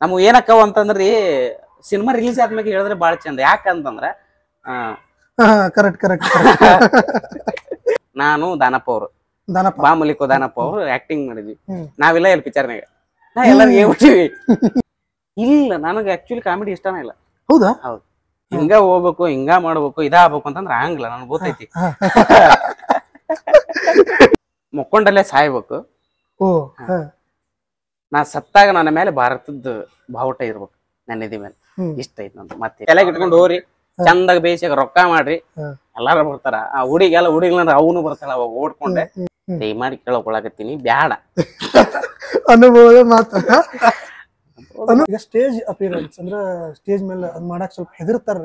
ನಮ್ಗೆ ಏನಕ್ಕವ ಅಂತಂದ್ರಿ cinema release ಆದ್ಮೇಲೆ ಹೇಳಿದ್ರೆ ಬಾಳ ಚಂದ. ಯಾಕಂತಂದ್ರ ಕರೆಕ್ಟ್ ಕರೆಕ್ಟ್ ನಾನು ದಾನಪ್ಪ ಅವರು ಬಾಮಲಿಕೋ ದಾನಪ್ಪ ಅವರು ಆಕ್ಟಿಂಗ್ ಮಾಡಿದ್ವಿ. ನಾವೆಲ್ಲ ಎಲ್ಲಿ ಪಿಕ್ಚರ್ನಾಗ ನಾ ಎಲ್ಲರಿಗೂ ಹೇಳ್ಬಿಟ್ಟಿವಿ. ಇಲ್ಲ ನನಗೆ ಆಕ್ಚುಲಿ ಕಾಮಿಡಿ ಇಷ್ಟನೇ ಇಲ್ಲ. ಹೌದಾ? ಹೌದು. ಹಿಂಗ ಹೋಗ್ಬೇಕು ಹಿಂಗ ಮಾಡ್ಬೇಕು ಇದಾಗಬೇಕು ಅಂತಂದ್ರ ಹಂಗಿಲ್ಲ. ನನ್ಗೆ ಗೊತ್ತೈತಿ ಮುಕ್ಕೊಂಡಲ್ಲೇ ಸಾಯ್ಬೇಕು. ನಾ ಸತ್ತಾಗ ನನ್ನ ಮೇಲೆ ಭಾರತದ ಬಾವುಟ ಇರ್ಬೇಕು ನನ್ನ ಎದೆ ಮೇಲೆ. ಇಷ್ಟ ಐತಿ ನಂದು. ಮತ್ತೆ ತಲೆಗೆ ಇಟ್ಕೊಂಡು ಹೋಗ್ರಿ, ಚಂದಾಗ ಬೇಯಿಸಾಗ ರೊಕ್ಕ ಮಾಡ್ರಿ, ಎಲ್ಲಾರು ಬರ್ತಾರ. ಆ ಹುಡುಗಿಗೆಲ್ಲ ಹುಡುಗಿಲ್ಲ ಅವನು ಬರ್ತಾಳ. ಅವಾಗ ಓಡ್ಕೊಂಡೆ ದಯಮಾಡಿ ಕೇಳಕೊಳಕತ್ತೀನಿ, ಬ್ಯಾಡ ಅನುಭವದ ಮಾತು. ಈಗ ಸ್ಟೇಜ್ ಅಪಿಯರೆನ್ಸ್ ಅಂದ್ರ ಸ್ಟೇಜ್ ಮೇಲೆ ಅದ್ ಮಾಡಕ್ ಸ್ವಲ್ಪ ಹೆದರ್ತಾರ.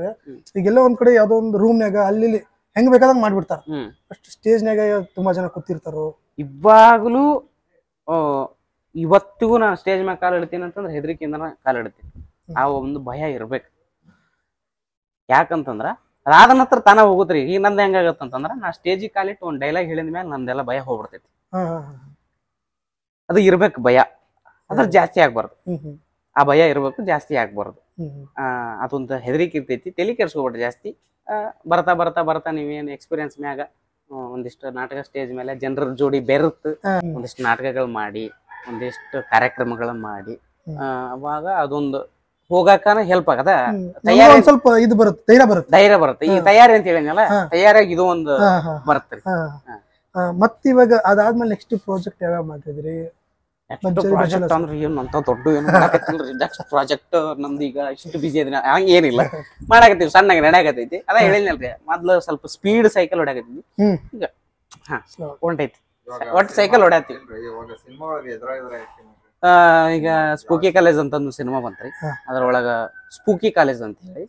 ಈಗೆಲ್ಲ ಒಂದ್ ಕಡೆ ಯಾವ್ದೋ ಒಂದು ರೂಮ್ನಾಗ ಅಲ್ಲಿ ಹೆಂಗ್ ಬೇಕಾದಂಗ್ ಮಾಡ್ಬಿಡ್ತಾರ. ಅಷ್ಟು ಸ್ಟೇಜ್ನಾಗ ತುಂಬಾ ಜನ ಕೂತಿರ್ತಾರೋ. ಇವಾಗ್ಲೂ ಇವತ್ತಿಗೂ ನಾನು ಸ್ಟೇಜ್ ಮ್ಯಾಗ ಕಾಲು ಇಡ್ತೀನಿ ಅಂತಂದ್ರೆ ಹೆದರಿಕೆಯಿಂದ ಕಾಲು ಇಡ್ತೀನಿ. ಆ ಒಂದು ಭಯ ಇರ್ಬೇಕು. ಯಾಕಂತಂದ್ರ ಅದಾದ ನಂತರ ತಾನ ಹೋಗುತ್ರಿ. ಈಗ ನಂದು ಹೆಂಗಾಗತ್ತಂತಂದ್ರ ನಾ ಸ್ಟೇಜಿಗೆ ಕಾಲಿಟ್ಟು ಒಂದ್ ಡೈಲಾಗ್ ಹೇಳಿದ ಮೇಲೆ ನಂದೆಲ್ಲ ಭಯ ಹೋಗ್ಬಿಡ್ತೈತಿ. ಅದು ಇರ್ಬೇಕು ಭಯ. ಅದ್ರ ಜಾಸ್ತಿ ಆಗ್ಬಾರ್ದು. ಆ ಭಯ ಇರ್ಬೇಕು, ಜಾಸ್ತಿ ಆಗ್ಬಾರ್ದು. ಅದೊಂದು ಹೆದರಿಕೆ ಇರ್ತೈತಿ. ತಲೆ ಕೆಡ್ಸ್ಕೊಬಿಟ್ರೆ ಜಾಸ್ತಿ. ಬರ್ತಾ ಬರ್ತಾ ಬರ್ತಾ ನೀವೇನು ಎಕ್ಸ್ಪೀರಿಯನ್ಸ್ ಮ್ಯಾಗ ಒಂದಿಷ್ಟು ನಾಟಕ ಸ್ಟೇಜ್ ಮೇಲೆ ಜನರ ಜೋಡಿ ಬೆರೆತು ಒಂದಿಷ್ಟು ನಾಟಕಗಳು ಮಾಡಿ ಒಂದಿಷ್ಟು ಕಾರ್ಯಕ್ರಮಗಳನ್ನ ಮಾಡಿ ಅವಾಗ ಅದೊಂದು ಹೋಗಾಕನ ಹೆಲ್ಪ್ ಆಗದ. ತಯಾರಿ ಸ್ವಲ್ಪ ಇದು ಬರುತ್ತೆ, ಧೈರ್ಯ ಬರುತ್ತೆ. ಈ ತಯಾರಿ ಅಂತ ಹೇಳಿದ್ನಲ್ಲ, ತಯಾರಿಯಾಗಿ ಇದು ಒಂದು ಬರುತ್ತೆ. ಮತ್ತ ಇವಾಗ ಅದಾದ್ಮೇಲೆ ನೆಕ್ಸ್ಟ್ ಪ್ರಾಜೆಕ್ಟ್ ಯಾವ್ಯಾವ ಮಾಡಿದ್ರಿ? ಪ್ರಾಜೆಕ್ಟ್ ಅಂದ್ರೆ ಏನಂತ ದೊಡ್ಡ ಏನು ಮಾಡಕತ್ತಿಲ್ರಿ. ನೆಕ್ಸ್ಟ್ ಪ್ರಾಜೆಕ್ಟ್ ನಮ್ದು ಈಗ ಇಷ್ಟು ಬಿಸಿ ಅದ ಹಂಗ ಏನಿಲ್ಲ, ಮಾಡಾಕತ್ತೀವಿ. ಸಣ್ಣಗೆ ನಡೆಯಾಕತೈತಿ. ಅದ ಹೇಳಿದ್ನಲ್ರಿ, ಮೊದ್ಲು ಸ್ವಲ್ಪ ಸ್ಪೀಡ್ ಸೈಕಲ್ ಹೊಡ್ಯಾಕತ್ತೀವಿ. ಈಗ ಹೊಂಟೈತಿ, ಒಟ್ಟು ಸೈಕಲ್ ಹೊಡ್ಯಾತೀವಿ. ಈಗ ಸ್ಪೂಕಿ ಕಾಲೇಜ್ ಅಂತ ಒಂದು ಸಿನಿಮಾ ಬಂತ್ರಿ. ಅದ್ರೊಳಗ ಸ್ಪೂಕಿ ಕಾಲೇಜ್ ಅಂತ ಹೇಳಿ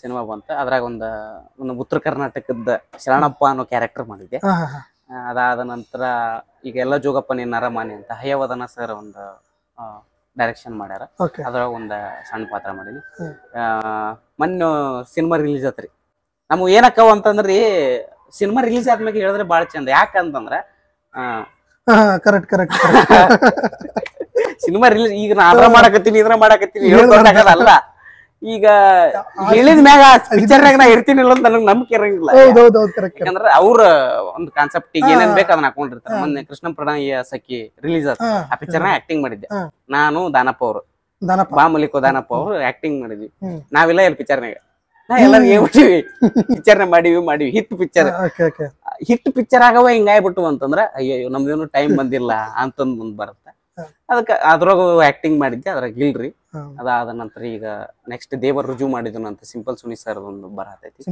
ಸಿನಿಮಾ ಬಂತ. ಅದ್ರಾಗ ಒಂದು ಉತ್ತರ ಕರ್ನಾಟಕದ ಶರಣಪ್ಪ ಅನ್ನೋ ಕ್ಯಾರೆಕ್ಟರ್ ಮಾಡಿದ್ದೆ. ಅದಾದ ನಂತರ ಈಗ ಎಲ್ಲ ಜೋಗಪ್ಪ ನೀನ್ ನರಮಾನಿ ಅಂತ ಹಯವದನ ಸರ್ ಒಂದು ಡೈರೆಕ್ಷನ್ ಮಾಡ್ಯಾರ. ಅದ್ರೊಳಗ ಒಂದ್ ಸಣ್ಣ ಪಾತ್ರ ಮಾಡೀನಿ. ಮೊನ್ನೆ ಸಿನಿಮಾ ರಿಲೀಸ್ ಆತ್ರಿ. ನಮ್ಗೆ ಏನಕ್ಕವ ಅಂತಂದ್ರಿ ಸಿನಿಮಾ ರಿಲೀಸ್ ಆದ್ಮೇಲೆ ಹೇಳಿದ್ರೆ ಬಾಳ ಚಂದ. ಯಾಕಂತಂದ್ರ ಕರೆಕ್ಟ್ ಕರೆಕ್ಟ್ ಸಿನಿಮಾ ರಿಲೀಸ್ ಈಗ ನಾ ಅದ್ರ ಮಾಡಕತ್ತೀನಿ ಇದ್ರ ಮಾಡಕತ್ತೀನಿ ಹೇಳ್ಕೊಡಲ್ಲ. ಈಗ ಹೇಳಿದ ಮ್ಯಾಗ ಪಿಕ್ಚರ್ನಾಗ ನಾ ಇರ್ತೀನಿ ಇಲ್ಲ ಅಂತ ನನಗೆ ನಂಬಿಕೆ ಇರಂಗಿಲ್ಲ. ಯಾಕಂದ್ರೆ ಅವ್ರ ಒಂದು ಕಾನ್ಸೆಪ್ಟ್ ಈಗ ಏನೇನ್ ಬೇಕು ಅದನ್ನ ಹಾಕೊಂಡಿರ್ತಾರೆ. ಮೊನ್ನೆ ಕೃಷ್ಣ ಪ್ರಣಯ ಸಖಿ ರಿಲೀಸ್ ಆತ. ಆ ಪಿಕ್ಚರ್ನಾಗ ಆಕ್ಟಿಂಗ್ ಮಾಡಿದ್ದೆ. ನಾನು ದಾನಪ್ಪ ಅವರು ಬಾಮಲಿಕೋ ದಾನಪ್ಪ ಅವರು ಆಕ್ಟಿಂಗ್ ಮಾಡಿದ್ವಿ. ನಾವೆಲ್ಲ ಎಲ್ಲಿ ಪಿಕ್ಚರ್ನಾಗ ನಾ ಎಲ್ಲರಿಗೂ ಹೇಳ್ಬಿಟ್ಟಿವಿ. ಪಿಕ್ಚರ್ನ ಮಾಡಿವಿ ಹಿಟ್ ಪಿಕ್ಚರ್. ಹಿಟ್ ಪಿಕ್ಚರ್ ಆಗವ ಹಿಂಗಾಯ್ಬಿಟ್ಟು ಅಂತಂದ್ರ ಅಯ್ಯೋ ನಮ್ದೇನು ಟೈಮ್ ಬಂದಿಲ್ಲ ಅಂತಂದ್ ಮುಂದ್ ಬರುತ್ತೆ. ಅದಕ್ಕೆ ಅದ್ರಾಗ ಆಕ್ಟಿಂಗ್ ಮಾಡಿದ್ದೆ. ಅದ್ರಾಗ ಇಲ್ರಿ. ಅದಾದ ನಂತರ ಈಗ ನೆಕ್ಸ್ಟ್ ದೇವರ್ ರುಜು ಮಾಡಿದ್ನಂತ ಸಿಂಪಲ್ ಸುನಿ ಸರ್ ಒಂದು ಬರತೈತಿ.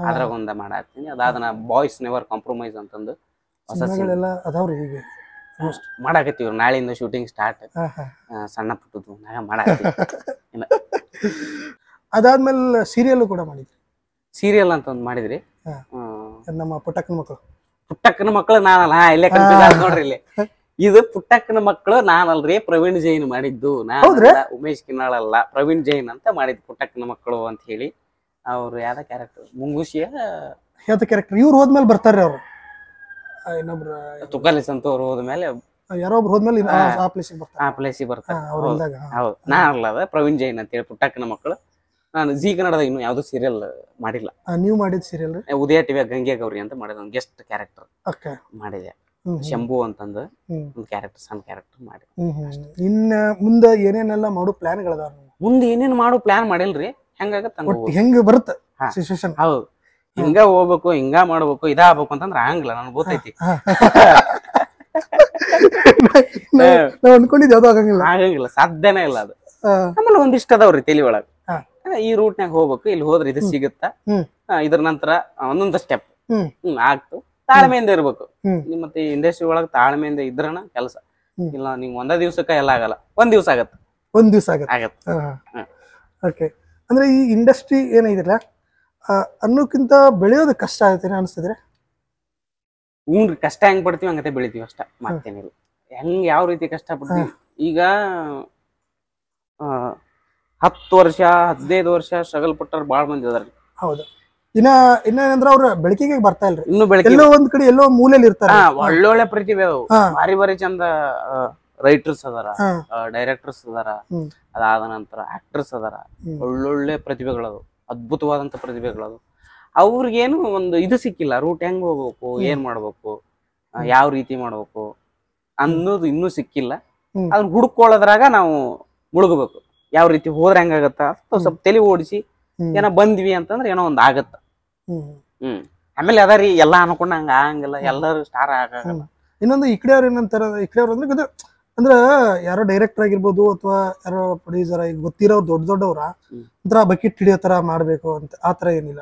ಅದ್ರಾಗ ಒಂದ ಮಾಡಾಕ್ತೀನಿ. ಅದಾದ ನಾ ಬಾಯ್ಸ್ ನೆವರ್ ಕಾಂಪ್ರಮೈಸ್ ಅಂತಂದು ಮಾಡಾಕತ್ತೀವಿ. ನಾಳೆಯಿಂದ ಶೂಟಿಂಗ್ ಸ್ಟಾರ್ಟ್. ಸಣ್ಣ ಪುಟ್ಟದ್ದು ಮಾಡಾಕತ್ತೀವಿ. ಅದಾದ್ಮೇಲೆ ಸೀರಿಯಲ್ ಕೂಡ ಮಾಡಿದ್ರಿ. ಸೀರಿಯಲ್ ಅಂತ ಒಂದು ಮಾಡಿದ್ರಿ. ನಮ್ಮ ಪುಟ್ಟಕ್ಕನ ಮಕ್ಕಳು ನಾನಲ್ಲ. ಇಲ್ಲೇ ಕನ್ಫ್ಯೂಸ್ ನೋಡ್ರಿ. ಇಲ್ಲಿ ಇದು ಪುಟ್ಟಕ್ಕನ ಮಕ್ಕಳು ನಾನಲ್ರಿ, ಪ್ರವೀಣ್ ಜೈನ್ ಮಾಡಿದ್ದು. ಉಮೇಶ್ ಕಿನ್ನಾಳ್ ಅಲ್ಲ, ಪ್ರವೀಣ್ ಜೈನ್ ಅಂತ ಮಾಡಿದ್ದು ಪುಟ್ಟಕ್ಕನ ಮಕ್ಕಳು ಅಂತ ಹೇಳಿ. ಅವ್ರು ಯಾವ್ದ ಕ್ಯಾರೆಕ್ಟರ್ ಮುಂಗುಸಿಯ ಯಾವ್ದ ಕ್ಯಾರೆಕ್ಟರ್ ಇವ್ರು ಹೋದ್ಮೇಲೆ ಬರ್ತಾರ್ರಿ. ಅವ್ರು ಇನ್ನೊಬ್ರು ತುಕಾಲಿಸ್ ಅಂತ ಅವ್ರು ಹೋದ್ಮೇಲೆ ಯಾರೊಬ್ರು ಹೋದ್ಮೇಲೆ ಆ ಪ್ಲೇಸಿಗೆ ಬರ್ತಾರೆ. ಹೌದು, ನಾನಲ್ಲ, ಅದ ಪ್ರವೀಣ್ ಜೈನ್ ಅಂತ ಹೇಳಿ ಪುಟ್ಟಕ್ಕನ ಮಕ್ಕಳು. ನಾನು ಜಿ ಕನ್ನಡದಾಗ ಇನ್ನು ಯಾವ್ದು ಸೀರಿಯಲ್ ಮಾಡಿಲ್ಲ. ನೀವು ಮಾಡಿದ ಸೀರಿಯಲ್ ಉದಯ ಟಿವಿ ಗಂಗೆ ಗೌರಿ ಅಂತ ಮಾಡಿದ ಒಂದು ಗೆಸ್ಟ್ ಕ್ಯಾರೆಕ್ಟರ್ ಮಾಡಿದೆ. ಶಂಭು ಅಂತಂದು ಒಂದು ಕ್ಯಾರೆಕ್ಟರ್, ಸಣ್ಣ ಕ್ಯಾರೆಕ್ಟರ್ ಮಾಡಿ. ಇನ್ನ ಮುಂದೆ ಏನೇನೆಲ್ಲ ಮಾಡೋ ಪ್ಲಾನ್ಗಳದಾವ? ಮುಂದೆ ಏನೇನು ಮಾಡೋ ಪ್ಲಾನ್ ಮಾಡಿಲ್ರಿ. ಹೆಂಗಾಗತ್ತ ಹೆಂಗ ಬರುತ್ತೆ ಸಿಚುವೇಶನ್. ಹೌದು, ಹಿಂಗ ಹೋಗ್ಬೇಕು ಹಿಂಗ ಮಾಡ್ಬೇಕು ಇದಾಗಬೇಕು ಅಂತಂದ್ರೆ ಆಗಂಗಿಲ್ಲ. ನನ್ಗೆ ಗೊತ್ತೈತಿ. ಅನ್ಕೊಂಡಿದ್ ಯಾವ್ದು ಆಗಂಗಿಲ್ಲ, ಸಾಧ್ಯನೇ ಇಲ್ಲ ಅದು. ಆಮೇಲೆ ಒಂದಿಷ್ಟ ಅದಾವ್ರಿ ತಲಿ ಒಳಗ. ಈ ರೂಟ್ನಾಗ ಹೋಗ್ಬೇಕು, ಇಲ್ಲಿ ಹೋದ್ರೆ ಇದು ಸಿಗುತ್ತ, ಇದ್ರ ನಂತರ ಒಂದೊಂದು ಸ್ಟೆಪ್ ಆಗ್ತು. ತಾಳ್ಮೆಯಿಂದ ಇರ್ಬೇಕು. ಮತ್ತೆ ಇಂಡಸ್ಟ್ರಿ ಒಳಗ ತಾಳ್ಮೆಯಿಂದ ಇದ್ರನ ಕೆಲಸ. ಇಲ್ಲ ನೀವು ಒಂದ ದಿವ್ಸಕ್ಕ ಎಲ್ಲ ಆಗಲ್ಲ, ಒಂದ್ ದಿವ್ಸ ಆಗತ್ತೆ. ಓಕೆ, ಅಂದ್ರೆ ಈ ಇಂಡಸ್ಟ್ರಿ ಏನಿದಿಲ್ಲ ಅನ್ನೋಕ್ಕಿಂತ ಬೆಳೆಯೋದು ಕಷ್ಟ ಆಗುತ್ತೆ ಅನ್ಸ್ತದ್ರೆ? ಹ್ಞೂನ್ರಿ, ಕಷ್ಟ ಹೆಂಗ್ ಪಡ್ತೀವಿ ಹಂಗತೆ ಬೆಳಿತೀವಿ ಅಷ್ಟ, ಮತ್ತೇನಿಲ್ಲ. ಹೆಂಗ್ ಯಾವ ರೀತಿ ಕಷ್ಟ ಪಡ್ತೀವಿ. ಈಗ 10 ವರ್ಷ 15 ವರ್ಷ ಸ್ಟ್ರಗಲ್ ಪಟ್ಟವ್ರು ಬಾಳ ಮಂದಿ ಅದಾರ. ಹೌದು. ಇನ್ನೇನಂದ್ರ ಅವ್ರ ಬೆಳಕಿಗೆ ಬರ್ತಾ ಇಲ್ರಿ. ಇನ್ನು ಬೆಳಕಿಗೆ ಎಲ್ಲೋ ಒಂದ್ ಕಡೆ ಎಲ್ಲೋ ಮೂಲೆಯಲ್ಲಿ ಇರ್ತಾರ. ಒಳ್ಳೊಳ್ಳೆ ಪ್ರತಿಭೆ ಅದಾವು, ಭಾರಿ ಭಾರಿ ಚಂದ ರೈಟರ್ಸ್ ಅದಾರ, ಹಾ. ಡೈರೆಕ್ಟರ್ಸ್ ಅದಾರ, ಹ್ಮ್. ಅದಾದ ನಂತರ ಆಕ್ಟರ್ಸ್ ಅದಾರ, ಹ್ಮ್. ಒಳ್ಳೊಳ್ಳೆ ಪ್ರತಿಭೆಗಳದು, ಅದ್ಭುತವಾದಂತ ಪ್ರತಿಭೆಗಳದು. ಅವ್ರಿಗೇನು ಒಂದು ಇದು ಸಿಕ್ಕಿಲ್ಲ, ರೂಟ್ ಹೆಂಗ್ ಹೋಗ್ಬೇಕು, ಏನ್ ಮಾಡ್ಬೇಕು, ಯಾವ ರೀತಿ ಮಾಡ್ಬೇಕು ಅನ್ನೋದು ಇನ್ನೂ ಸಿಕ್ಕಿಲ್ಲ. ಹ್ಮ್. ಅದನ್ನ ಹುಡ್ಕೊಳ್ಳೋದ್ರಾಗ ನಾವು ಮುಳುಗಬೇಕು. ಯಾವ ರೀತಿ ಹೋದ್ರೆ ಹೆಂಗಾಗತ್ತ ಸ್ವಲ್ಪ ತಲೆ ಓಡಿಸಿ ಏನೋ ಬಂದ್ವಿ ಅಂತಂದ್ರೆ ಏನೋ ಒಂದ್ ಆಗತ್ತ. ಆಮೇಲೆ ಅದಾರಿ ಎಲ್ಲಾ ಅನ್ಕೊಂಡ ಹಂಗ ಆಗಂಗಿಲ್ಲ, ಎಲ್ಲರೂ ಸ್ಟಾರ್ ಆಗಲ್ಲ. ಇನ್ನೊಂದು ಈ ಕಡೆ ಅವ್ರು ಏನಂತಾರ, ಈ ಕಡೆ ಅವ್ರು ಅಂದ್ರೆ ಅಂದ್ರ ಯಾರೋ ಡೈರೆಕ್ಟರ್ ಆಗಿರ್ಬೋದು ಅಥವಾ ಯಾರೋ ಪ್ರೊಡ್ಯೂಸರ್ ಆಗಿ ಗೊತ್ತಿರೋ ದೊಡ್ಡವ್ರ ಒಂಥರ ಬಕೆಟ್ ಹಿಡಿಯೋ ತರ ಮಾಡ್ಬೇಕು ಅಂತ ಆತರ ಏನಿಲ್ಲ.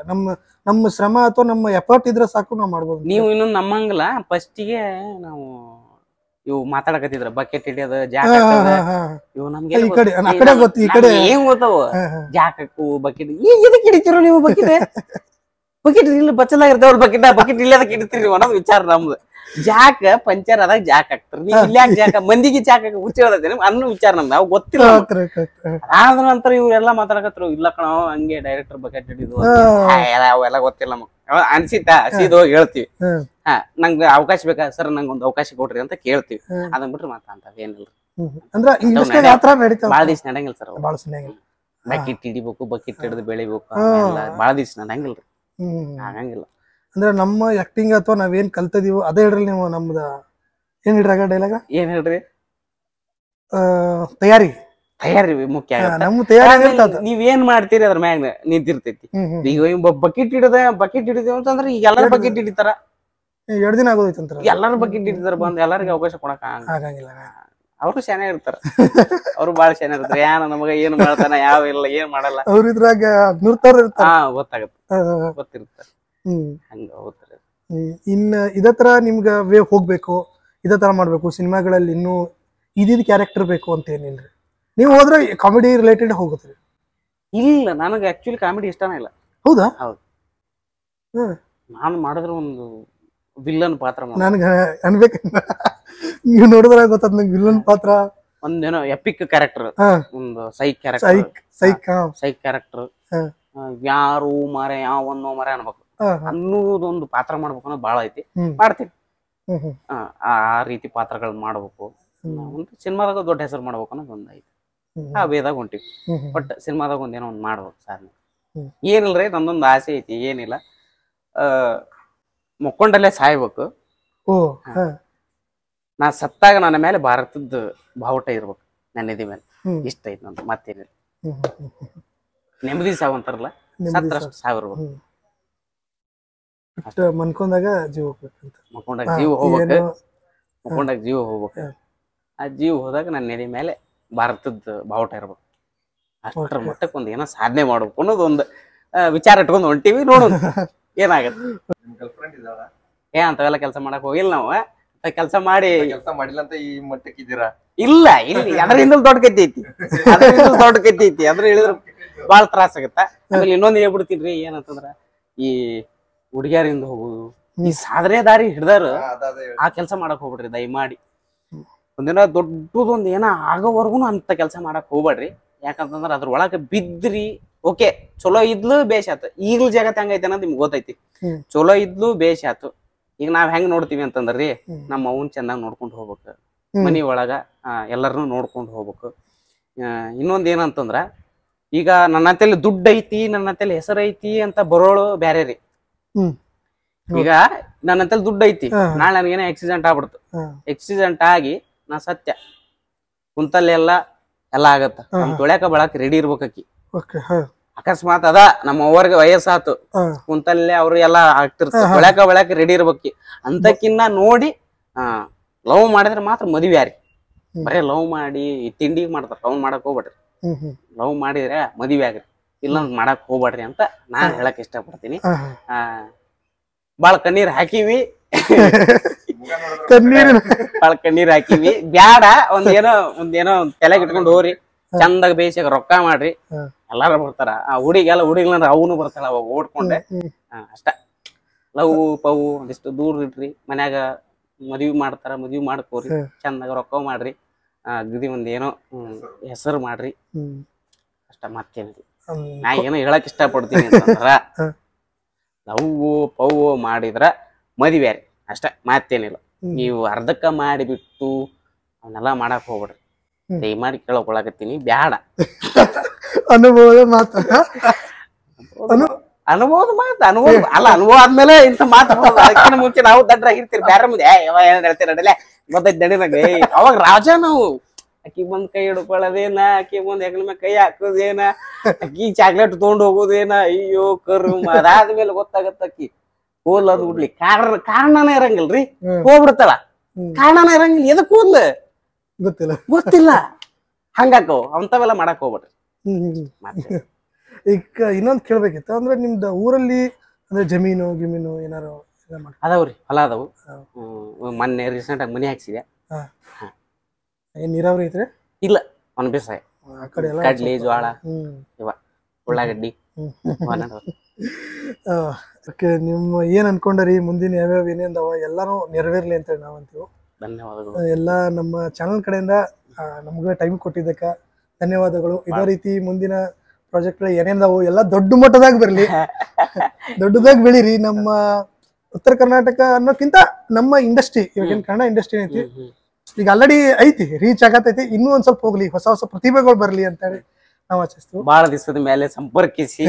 ನಮ್ಮ ಶ್ರಮ ಅಥವಾ ನಮ್ಮ ಎಫರ್ಟ್ ಇದ್ರೆ ಸಾಕು ನಾವ್ ಮಾಡ್ಬೋದು. ನೀವು ಇನ್ನೊಂದು ನಮ್ಮಂಗಿಲ್ಲ, ಫಸ್ಟಿಗೆ ನಾವು ಇವು ಮಾತಾಡಕತ್ತಿದ್ರ ಬಕೆಟ್ ಹಿಡಿಯೋದು, ಜಾಕ್ ಇವು ನಮ್ಗೆ ಈ ಕಡೆ ಗೊತ್ತು, ಈ ಕಡೆ ಏನ್ ಗೊತ್ತವ, ಜಾಕ್ ಹಾಕು ಬಕೆಟ್. ಇದಕ್ಕೆ ಹಿಡಿತಿರೋ ನೀವು ಬಕೆಟ್? ಬಕೆಟ್ ಇಲ್ಲ ಬಚ್ಚಲಾಗಿರ್ತಾವ ಬಕೆಟ್ ಇಲ್ಲದಕ್ಕೆ ಹಿಡಿತೀರಿ ಅನ್ನೋದು ವಿಚಾರ ನಮ್ದು. ಜಾಕ್ ಪಂಚರ್ ಆದಾಗ ಜಾಕ್ ಹಾಕ್ತಾರ, ನೀವು ಇಲ್ಯಾಕ ಜಾಕ ಮಂದಿಗೆ ಜಾಕ್ ಹಾಕ ಹುಚ್ಚಿರೋದೇನೆ ಅನ್ನೋ ವಿಚಾರ ನಮ್ದು. ನಾವು ಗೊತ್ತಿಲ್ಲ. ಆದ ನಂತರ ಇವ್ರೆಲ್ಲಾ ಮಾತಾಡಕತ್ರು, ಇಲ್ಲ ಕಣ ಹಂಗೆ ಡೈರೆಕ್ಟರ್ ಬಕೆಟ್ ಹಿಡಿದು ಅವೆಲ್ಲ ಗೊತ್ತಿಲ್ಲ ನಮಗ್ ಅನ್ಸಿತಾ ಸೀದ್ ಹೋಗಿ ಹೇಳ್ತೀವಿ. ನಂಗೆ ಅವಕಾಶ ಬೇಕಾ ಸರ್, ನಂಗೆ ಒಂದು ಅವಕಾಶ ಕೊಡ್ರಿ ಅಂತ ಕೇಳ್ತೀವಿ. ಅದನ್ ಬಿಟ್ರೆ ಮಾತಾಡ್ತಾವ ಏನಿಲ್ಲ. ಬಾಳ ದಿವ್ಸ ನಡೆಯಂಗಿಲ್ಲ ಸರ್. ಬಕೆಟ್ ಹಿಡಿಬೇಕು, ಬಕೆಟ್ ಹಿಡಿದು ಬೆಳಿಬೇಕು, ಬಾಳ ದಿವ್ಸ ನಡೆಯಂಗಿಲ್ರಿ, ಆಗಂಗಿಲ್ಲ. ಅಂದ್ರೆ ನಮ್ಮ ಆಕ್ಟಿಂಗ್ ಅಥವಾ ನಾವೇನ್ ಕಲ್ತಿದೀವೋ ಅದೇ ಹೇಳ್ರಿ ನೀವು. ನಮ್ದ ಏನ್ ಹೇಳ್ರಿ ಆಗ ಡೈಲಾಗ ಏನ್ ಹೇಳ್ರಿ? ತಯಾರಿ ಮುಖ್ಯ. ನಮ್ಮ ತಯಾರಿ ನೀವ್ ಏನ್ ಮಾಡ್ತೀರಿ ಅದ್ರ ಮ್ಯಾಗ ನಿಂತಿರ್ತೈತಿ. ಈಗ ಬಕೆಟ್ ಹಿಡಿದೇವ ಅಂತಂದ್ರೆ ಈಗ ಎಲ್ಲಾರು ಬಕೆಟ್ ಹಿಡಿತಾರ, 2 ದಿನ ಆಗೋದೈತಂತ ಎಲ್ಲಾರು ಬಕೆಟ್ ಹಿಡಿತಾರ, ಬಂದ್ ಎಲ್ಲಾರಿಗೆ ಅವಕಾಶ ಕೊಡಕ್ ಆಗಂಗಿಲ್ಲ. ಅವ್ರು ಚೆನ್ನಾಗಿ ಇರ್ತಾರ, ಅವ್ರು ಬಾಳ ಚೆನ್ನಾಗಿ ಇರ್ತಾರ. ಯಾನ ನಮಗ ಏನ್ ಮಾಡ್ತಾನ ಯಾವ ಇಲ್ಲ ಏನ್ ಮಾಡಲ್ಲ, ಅವ್ರ ಇದ್ರಾಗ ಗೊತ್ತಿರ್ತಾರ. ಹಂಗ ಹೋಗ್ತಾರೆ. ಇನ್ನ ಇದೇ ತರ ನಿಮ್ಗ ವೇ ಹೋಗ್ಬೇಕು, ಇದೇ ತರ ಮಾಡ್ಬೇಕು, ಸಿನಿಮಾಗಳಲ್ಲಿ ಇನ್ನೂ ಇದಿದ್ ಕ್ಯಾರೆಕ್ಟರ್ ಬೇಕು ಅಂತ ಏನಿಲ್ರಿ? ನೀವು ಹೋದ್ರೆ ಕಾಮಿಡಿ ರಿಲೇಟೆಡ್ ಹೋಗುತ್ತೀರಿ? ಇಲ್ಲ, ನನಗೆ ಆಕ್ಚುಲಿ ಕಾಮಿಡಿ ಇಷ್ಟನೇ ಇಲ್ಲ. ಹೌದಾ? ಹೌದು. ನಾನು ಮಾಡಿದ್ರೆ ಒಂದು ವಿಲ್ಲನ್ ಪಾತ್ರ ನನ್ಗ ಅನ್ಬೇಕಂತ ನೀವು ನೋಡಿದ್ರೆ ಗೊತ್ತದ ನಂಗೆ. ವಿಲ್ಲನ್ ಪಾತ್ರ ಒಂದೇನೋ ಎಪಿಕ್ ಕ್ಯಾರೆಕ್ಟರ್, ಒಂದು ಸೈಕ್ ಕ್ಯಾರೆಕ್ಟರ್, ಯಾರು ಮರೆ ಯಾವನ್ನೋ ಮರೆ ಅನ್ಬೇಕು ಅನ್ನೋದೊಂದು ಪಾತ್ರ ಮಾಡ್ಬೇಕು ಅನ್ನೋದು ಬಾಳ ಐತಿ. ಮಾಡ್ತೀನಿ. ಆ ರೀತಿ ಪಾತ್ರಗಳನ್ನ ಮಾಡ್ಬೇಕು, ಒಂದು ಸಿನಿಮಾದಾಗ ದೊಡ್ಡ ಹೆಸರು ಮಾಡ್ಬೇಕು ಅನ್ನೋದು ಒಂದ್ ಐತಿ. ಆ ವೇದಾಗ ಹೊಂಟಿವಿ. ಬಟ್ ಸಿನಿಮಾದಾಗ ಒಂದೇನೋ ಒಂದ್ ಮಾಡ್ಬೇಕು ಸಾಧನೆ. ಏನಿಲ್ರಿ, ನಂದೊಂದು ಆಸೆ ಐತಿ. ಏನಿಲ್ಲ, ಮುಕ್ಕೊಂಡಲ್ಲೇ ಸಾಯ್ಬೇಕು. ನಾ ಸತ್ತಾಗ ನನ್ನ ಮೇಲೆ ಭಾರತದ ಬಾವುಟ ಇರ್ಬೇಕು, ನನ್ನ ನಿಧಿ ಮೇಲೆ. ಇಷ್ಟ ಐತಿ ನಂದು, ಮತ್ತೇನಿಲ್ಲ. ನೆಮ್ಮದಿ ಸಾವು ಅಂತಾರಲ್ಲ, ಸತ್ರಷ್ಟು ಸಾವಿರ್ಬೇಕು. ಮನ್ಕೊಂಡಾಗ ಜೀವ ಹೋಗ್ಬೇಕಂತ. ಮಕ್ಕೊಂಡಾಗ ಜೀವ ಹೋಗ್ಬೇಕು. ಆ ಜೀವ ಹೋದಾಗ ನನ್ನ ನೆಲೆ ಮೇಲೆ ಭಾರತದ ಬಾವುಟ ಇರ್ಬೇಕು. ಅಷ್ಟರ ಮಟ್ಟಕ್ಕೆ ಒಂದ್ ಏನೋ ಸಾಧನೆ ಮಾಡ್ಬೇಕು ಅನ್ನೋದು ಒಂದು ವಿಚಾರ ಇಟ್ಕೊಂಡು ಹೊಂಟಿವಿ. ನೋಡೋಣ ಏನಾಗತ್ತೆ. ಅಂತವೆಲ್ಲ ಕೆಲಸ ಮಾಡಕ್ ಹೋಗಿಲ್ಲ ನಾವು. ಕೆಲಸ ಮಾಡಿಲ್ಲ ಅಂತ ಈ ಮಟ್ಟಕ್ಕೆ ಇದ್ದೀರಾ? ಇಲ್ಲ, ಇಲ್ಲಿ ಅದರಿಂದ ದೊಡ್ಡ ಕತ್ತಿ ಐತಿ, ಅದ್ರ ಹೇಳಿದ್ರು ಬಾಳ ತ್ರಾಸ ಆಗತ್ತ. ಆಮೇಲೆ ಇನ್ನೊಂದ್ ಹೇಳ್ಬಿಡ್ತೀನಿ ಏನಂತಂದ್ರ, ಈ ಹುಡುಗಿಯರಿಂದ ಹೋಗುದು, ಈ ಸಾಧನೆ ದಾರಿ ಹಿಡ್ದಾರ ಆ ಕೆಲ್ಸ ಮಾಡಕ್ ಹೋಗ್ಬಿಡ್ರಿ ದಯಮಾಡಿ. ಒಂದಿನ ದೊಡ್ಡದೊಂದ್ ಏನ ಆಗೋವರ್ಗುನು ಅಂತ ಕೆಲ್ಸ ಮಾಡಕ್ ಹೋಗ್ಬೇಡ್ರಿ. ಯಾಕಂತಂದ್ರ ಅದ್ರೊಳಗ ಬಿದ್ರಿ ಓಕೆ, ಚಲೋ ಇದ್ಲು ಬೇಷ್ ಆತು. ಈಗ್ಲೂ ಜಗತ್ ಹೆಂಗೈತೆ ಅನ್ನೋದು ನಿಮ್ಗೆ ಗೊತ್ತೈತಿ. ಚಲೋ ಇದ್ಲು ಬೇಷ್ ಆತು. ಈಗ ನಾವ್ ಹೆಂಗ್ ನೋಡ್ತೀವಿ ಅಂತಂದ್ರಿ, ನಮ್ಮ ಅವ್ನ್ ಚಂದಾಗ ನೋಡ್ಕೊಂಡ್ ಹೋಗ್ಬೇಕು, ಮನಿ ಒಳಗ ಎಲ್ಲರನು ನೋಡ್ಕೊಂಡ್ ಹೋಗ್ಬೇಕು. ಇನ್ನೊಂದ್ ಏನಂತಂದ್ರ, ಈಗ ನನ್ನ ಹತ್ತಲ್ಲಿ ದುಡ್ಡು ಐತಿ, ನನ್ನ ಹತ್ತಲ್ಲಿ ಹೆಸರು ಐತಿ ಅಂತ ಬರೋಳು ಬ್ಯಾರೆ ರೀ. ಈಗ ನನ್ನ ಹತ್ತಲ್ಲಿ ದುಡ್ಡು ಐತಿ, ನಾಳೆ ನನಗೇನೋ ಆಕ್ಸಿಡೆಂಟ್ ಆಗ್ಬಿಡ್ತು. ಆಕ್ಸಿಡೆಂಟ್ ಆಗಿ ನಾ ಸತ್ಯ ಕುಂತಲ್ಲೆಲ್ಲ ಎಲ್ಲ ಆಗತ್ತ. ನಮ್ ತೊಳ್ಯಾಕ ಬಳಕ್ ರೆಡಿ ಇರ್ಬೇಕಿ. ಅಕಸ್ಮಾತ್ ಅದ ನಮ್ಮ ಅವ್ರಿಗೆ ವಯಸ್ಸಾತು, ಕುಂತಲ್ಲೇ ಅವ್ರು ಎಲ್ಲಾ ಆಗ್ತಿರ್ತಾರೆ, ತೊಳ್ಯಾಕ ರೆಡಿ ಇರ್ಬೇಕಿ. ಅಂತಕಿನ್ನ ನೋಡಿ ಲವ್ ಮಾಡಿದ್ರೆ ಮಾತ್ರ ಮದ್ವಿ ಯಾರಿ. ಬರೇ ಲವ್ ಮಾಡಿ ತಿಂಡಿ ಮಾಡ್ತಾರ, ಲವ್ ಮಾಡಕ್ ಹೋಗ್ಬೇಡ್ರಿ. ಲವ್ ಮಾಡಿದ್ರೆ ಮದ್ವಿ ಆಗ್ರಿ, ಇಲ್ಲ ಮಾಡಕ್ ಹೋಗ್ಬೇಡ್ರಿ ಅಂತ ನಾನ್ ಹೇಳಕ್ ಇಷ್ಟಪಡ್ತೀನಿ. ಬಾಳ ಕಣ್ಣೀರ್ ಹಾಕಿವಿ, ಬಾಳ ಕಣ್ಣೀರ್ ಹಾಕಿವಿ. ಬ್ಯಾಡ, ಒಂದೇನೋ ತಲೆಗೆ ಇಟ್ಕೊಂಡ್ ಹೋಗ್ರಿ, ಚಂದಾಗ ಬೇಯಿಸಾಗ ರೊಕ್ಕ ಮಾಡ್ರಿ, ಎಲ್ಲಾರು ಬರ್ತಾರ. ಆ ಹುಡುಗಿಲ್ಲ ಅವನು ಬರ್ತಾಳ, ಅವಾಗ ಓಡ್ಕೊಂಡೆ. ಅಷ್ಟ ಲವ್ ಪವ್ ಒಂದಿಷ್ಟು ದೂರ ಇಟ್ರಿ, ಮನ್ಯಾಗ ಮದ್ವಿ ಮಾಡ್ತಾರ, ಮದ್ವಿ ಮಾಡ್ಕೋರಿ, ಚಂದಾಗ ರೊಕ್ಕ ಮಾಡ್ರಿ, ಅಗದಿ ಒಂದೇನೋ ಹೆಸರು ಮಾಡ್ರಿ, ಅಷ್ಟ. ಮತ್ತೇನಿಲ್ಲ. ನಾ ಏನೋ ಹೇಳಕ್ ಇಷ್ಟ ಪಡ್ತೀನಿ ಅಂತಂದ್ರ, ಲವ್ ಪವ್ ಮಾಡಿದ್ರ ಮದ್ವೆ ಅಷ್ಟ, ಮತ್ತೇನಿಲ್ಲ. ನೀವು ಅರ್ಧಕ್ಕ ಮಾಡಿಬಿಟ್ಟು ಅವನ್ನೆಲ್ಲ ಮಾಡಕ್ ಹೋಗ್ಬಿಡ್ರಿ ದಯಮಾಡಿ ಕೇಳಕೊಳಕತ್ತೀನಿ ಬ್ಯಾಡ ಅನುಭವದ ಮಾತು ಅನುಭವದ ಮಾತು ಅನುಭವ ಆದ್ಮೇಲೆ ಇಂತ ಮಾತು ಅದಕ್ಕಿಂತ ಮುಂಚೆ ನಾವು ದಡ್ಡರಾಗಿರ್ತೀರಿ ಬ್ಯಾರ ಮುಂದೆ ಏನ್ ಹೇಳ್ತೀರ ನಡಲೆ ಗೊತ್ತೈತಿ ನಡಿ ನಂಗೆ ಅವಾಗ ರಾಜ ನಾವು ಅಕ್ಕಿ ಬಂದ್ ಕೈ ಹಿಡ್ಕೊಳ್ಳೋದೇನ ಅಕ್ಕಿ ಬಂದ್ ಹೆಗಲ ಮೇಲೆ ಕೈ ಹಾಕೋದೇನ ಅಕ್ಕಿ ಚಾಕ್ಲೇಟ್ ತಗೊಂಡ್ ಹೋಗೋದೇನ ಅಯ್ಯೋ ಕರ್ಮ ಅದಾದ್ಮೇಲೆ ಗೊತ್ತಾಗತ್ತ ಅಕ್ಕಿ ಹೋಲ್ ಅದ್ ಬಿಡ್ಲಿ ಕಾರಣನೇ ಇರಂಗಿಲ್ರಿ ಹೋಗ್ಬಿಡ್ತಾಳ ಕಾರಣನೇ ಇರಂಗಿಲ್ಲ ಎದಕ್ ಹೋದ್ಲ ಗೊತ್ತಿಲ್ಲ ಹಂಗಾಕವ್ ಅಂತವೆಲ್ಲ ಮಾಡಕ್ ಹೋಗ್ಬಿಡ್ರಿ ಈಗ ಇನ್ನೊಂದ್ ಕೇಳ್ಬೇಕಿತ್ತು ಅಂದ್ರೆ ನಿಮ್ದ ಊರಲ್ಲಿ ಅಂದ್ರೆ ಜಮೀನು ಗಿಮೀನು ಏನಾರು ಅದಾವ್ರಿ ಹೊಲ ಅದಾವು ಮೊನ್ನೆ ರೀಸೆಂಟ್ ಆಗಿ ಮನಿ ಹಾಕ್ಸಿದೆ ಏನ್ ನೀರಾವರಿ ಐತ್ರಿ ಇಲ್ಲ ಒನ್ ಬೇಸಾಯ ಆ ಕಡೆ ಎಲ್ಲ ಕಡ್ಲಿ ಜ್ವಾಳ ಇವ ಉಳ್ಳಾಗಡ್ಡಿ ಓಕೆ ನಿಮ್ಮ ಏನ್ ಅನ್ಕೊಂಡರಿ ಮುಂದಿನ ಯಾವ್ಯಾವ ಏನೇಂದವ ಎಲ್ಲಾನು ನೆರವೇರ್ಲಿ ಅಂತ ನಾವ್ ಅಂತೀವಿ ಧನ್ಯವಾದಗಳು ಎಲ್ಲಾ ನಮ್ಮ ಚಾನಲ್ ಕಡೆಯಿಂದ ನಮ್ಗೆ ಟೈಮ್ ಕೊಟ್ಟಿದ್ದಕ್ಕ ಧನ್ಯವಾದಗಳು ಇದೇ ರೀತಿ ಮುಂದಿನ ಪ್ರಾಜೆಕ್ಟ್ ಏನೇನದಾವು ಎಲ್ಲ ದೊಡ್ಡ ಮಟ್ಟದಾಗ ಬರ್ಲಿ ದೊಡ್ಡದಾಗಿ ಬೆಳಿರಿ ನಮ್ಮ ಉತ್ತರ ಕರ್ನಾಟಕ ಅನ್ನೋಕ್ಕಿಂತ ನಮ್ಮ ಇಂಡಸ್ಟ್ರಿ ಇವಾಗ ಏನ್ ಕನ್ನಡ ಇಂಡಸ್ಟ್ರಿ ಐತಿ ಈಗ ಆಲ್ರೆಡಿ ಐತಿ ರೀಚ್ ಆಗತೈತಿ ಇನ್ನೂ ಒಂದ್ ಸ್ವಲ್ಪ ಹೋಗ್ಲಿ ಹೊಸ ಹೊಸ ಪ್ರತಿಭೆಗಳು ಬರ್ಲಿ ಅಂತ ಹೇಳಿ ನಾವು ಆಚರಿಸ್ತೀವಿ ಬಹಳ ದಿವಸದ ಮೇಲೆ ಸಂಪರ್ಕಿಸಿ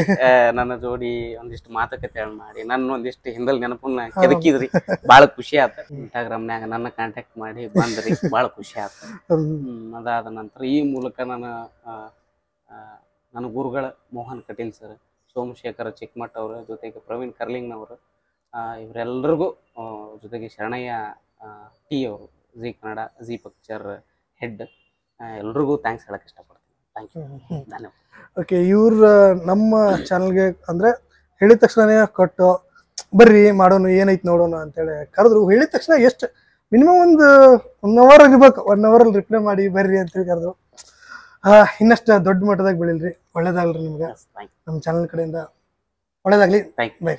ನನ್ನ ಜೋಡಿ ಒಂದಿಷ್ಟು ಮಾತುಕತೆ ಮಾಡಿ ನನ್ನ ಒಂದಿಷ್ಟು ಹಿಂದಲ್ ನೆನಪನ್ನ ಕೆದಕಿದ್ರಿ ಬಹಳ ಖುಷಿ ಆತ ಇನ್ಸ್ಟಾಗ್ರಾಮ್ನ್ಯಾಗ ನನ್ನ ಕಾಂಟ್ಯಾಕ್ಟ್ ಮಾಡಿ ಬಂದ್ರಿ ಬಹಳ ಖುಷಿ ಆತ ಅದಾದ ನಂತರ ಈ ಮೂಲಕ ನನ್ನ ಗುರುಗಳ ಮೋಹನ್ ಕಟೀಲ್ ಸರ್ ಸೋಮಶೇಖರ ಚಿಕ್ಕಮಠ ಅವರ ಜೊತೆಗೆ ಪ್ರವೀಣ್ ಕರ್ಲಿಂಗ್ನವರು ಇವರೆಲ್ಲರಿಗೂ ಜೊತೆಗೆ ಶರಣಯ್ಯ ಟಿ ಅವರು G Kannada G picture head ಎಲ್ರಿಗೂ ಥ್ಯಾಂಕ್ಸ್ ಹೇಳಕ್ ಇಷ್ಟಪಡ್ತೀನಿ ಥ್ಯಾಂಕ್ ಯು ಧನ್ಯವಾದ ಓಕೆ ಇವ್ರ ನಮ್ಮ ಚಾನಲ್ಗೆ ಅಂದ್ರೆ ಹೇಳಿದ ತಕ್ಷಣನೇ ಕೊಟ್ಟು ಬರ್ರಿ ಮಾಡೋಣ ಏನೈತಿ ನೋಡೋಣ ಅಂತೇಳಿ ಕರೆದ್ರು ಹೇಳಿದ ತಕ್ಷಣ ಎಷ್ಟು ಮಿನಿಮಮ್ ಒಂದು 1 ಅವರ್ ಇರ್ಬೇಕು 1 ಅವರಲ್ಲಿ ರಿಪ್ಲೈ ಮಾಡಿ ಬರ್ರಿ ಅಂತೇಳಿ ಕರೆದ್ರು ಇನ್ನಷ್ಟು ದೊಡ್ಡ ಮಟ್ಟದಾಗ ಬೆಳಿಲ್ರಿ ಒಳ್ಳೇದಾಗ್ಲಿ ನಿಮ್ಗೆ ನಮ್ಮ ಚಾನಲ್ ಕಡೆಯಿಂದ ಒಳ್ಳೇದಾಗ್ಲಿ ಬೈ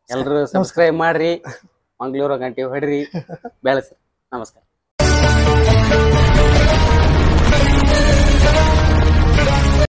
ಎಲ್ರು ಸಬ್ಸ್ಕ್ರೈಬ್ ಮಾಡ್ರಿ ಮಂಗ್ಳೂರು ಗಂಟೆ ಹೊಡ್ರಿ ಬೆಳೆಸ್ರಿ ನಮಸ್ಕಾರ